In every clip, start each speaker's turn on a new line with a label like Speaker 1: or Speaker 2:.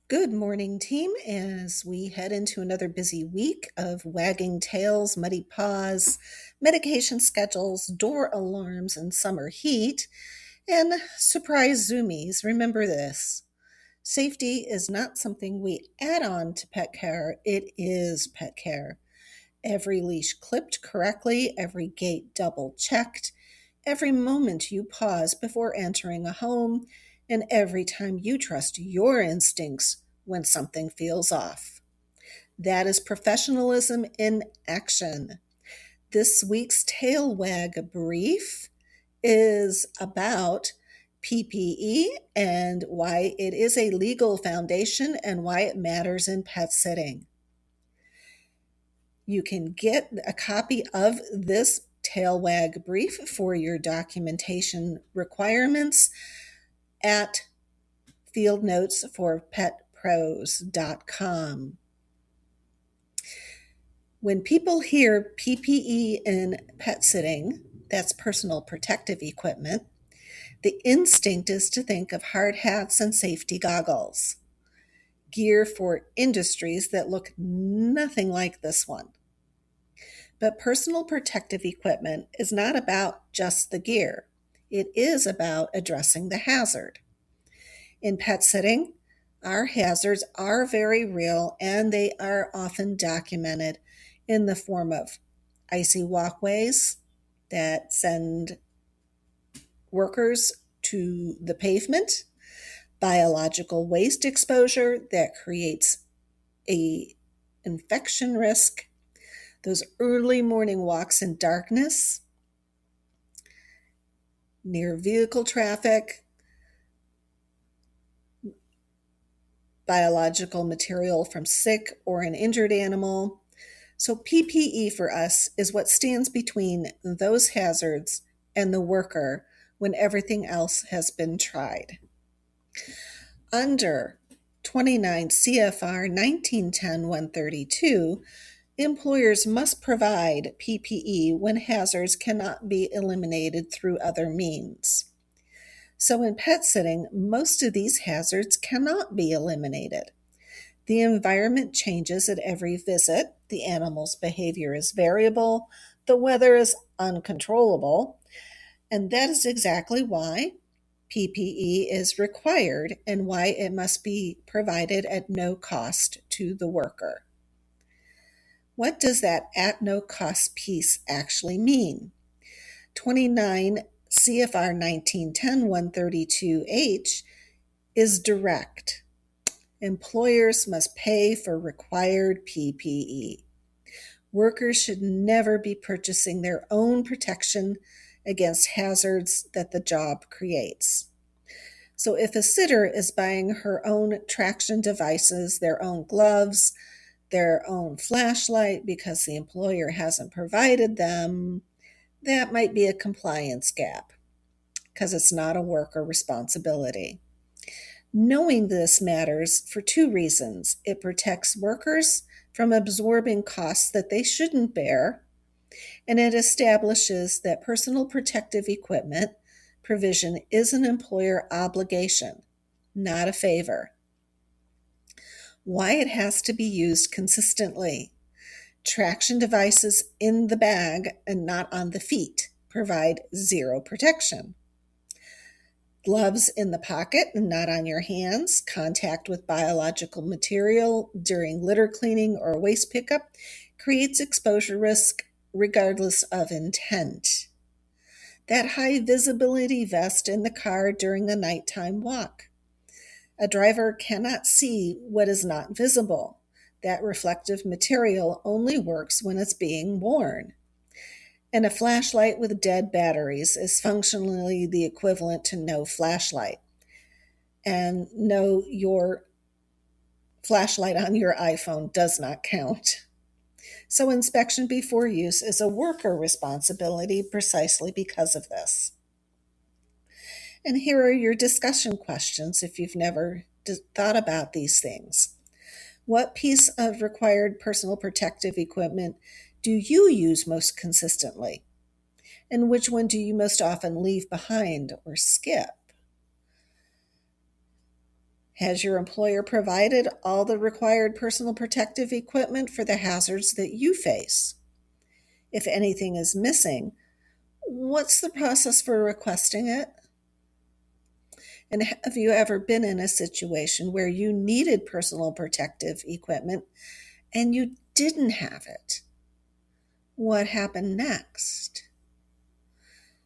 Speaker 1: Good morning, team, as we head into another busy week of wagging tails, muddy paws, medication schedules, door alarms, and summer heat, and surprise zoomies. Remember this: safety is not something we add on to pet care, it is pet care. Every leash clipped correctly, every gate double checked, every moment you pause before entering a home, and every time you trust your instincts when something feels off. That is professionalism in action. This week's Tail Wag Brief is about PPE and why it is a legal foundation and why it matters in pet sitting. You can get a copy of this Tail Wag Brief for your documentation requirements at fieldnotesforpetpros.com. When people hear PPE in pet sitting, that's personal protective equipment, the instinct is to think of hard hats and safety goggles, gear for industries that look nothing like this one. But personal protective equipment is not about just the gear. It is about addressing the hazard. In pet sitting, our hazards are very real and they are often documented in the form of icy walkways that send workers to the pavement, biological waste exposure that creates a infection risk, those early morning walks in darkness, near vehicle traffic, biological material from sick or an injured animal. So PPE for us is what stands between those hazards and the worker when everything else has been tried. Under 29 CFR 1910-132, employers must provide PPE when hazards cannot be eliminated through other means. So in pet sitting, most of these hazards cannot be eliminated. The environment changes at every visit, the animal's behavior is variable, the weather is uncontrollable, and that is exactly why PPE is required and why it must be provided at no cost to the worker. What does that at no cost piece actually mean? 29 CFR 1910-132H is direct. Employers must pay for required PPE. Workers should never be purchasing their own protection against hazards that the job creates. So if a sitter is buying her own traction devices, their own gloves, their own flashlight because the employer hasn't provided them, that might be a compliance gap because it's not a worker responsibility. Knowing this matters for two reasons. It protects workers from absorbing costs that they shouldn't bear, and it establishes that personal protective equipment provision is an employer obligation, not a favor. Why it has to be used consistently. Traction devices in the bag and not on the feet provide zero protection. Gloves in the pocket and not on your hands, contact with biological material during litter cleaning or waste pickup creates exposure risk regardless of intent. That high visibility vest in the car during a nighttime walk. A driver cannot see what is not visible. That reflective material only works when it's being worn. And a flashlight with dead batteries is functionally the equivalent to no flashlight. And no, your flashlight on your iPhone does not count. So inspection before use is a worker responsibility precisely because of this. And here are your discussion questions if you've never thought about these things. What piece of required personal protective equipment do you use most consistently? And which one do you most often leave behind or skip? Has your employer provided all the required personal protective equipment for the hazards that you face? If anything is missing, what's the process for requesting it? And have you ever been in a situation where you needed personal protective equipment and you didn't have it? What happened next?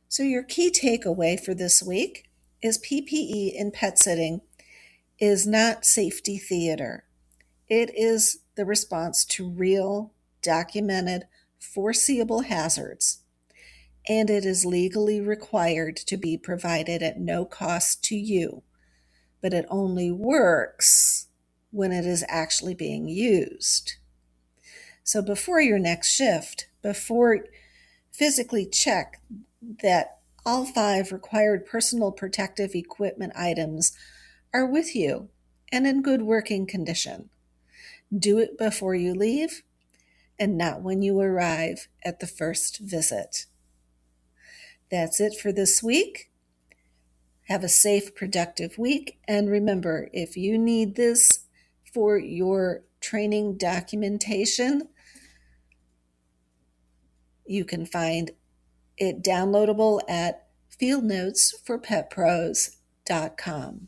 Speaker 1: So your key takeaway for this week is PPE in pet sitting is not safety theater. It is the response to real, documented, foreseeable hazards, and it is legally required to be provided at no cost to you, but it only works when it is actually being used. So before your next shift, before physically check that all 5 required personal protective equipment items are with you and in good working condition. Do it before you leave and not when you arrive at the first visit. That's it for this week. Have a safe, productive week. And remember, if you need this for your training documentation, you can find it downloadable at fieldnotesforpetpros.com.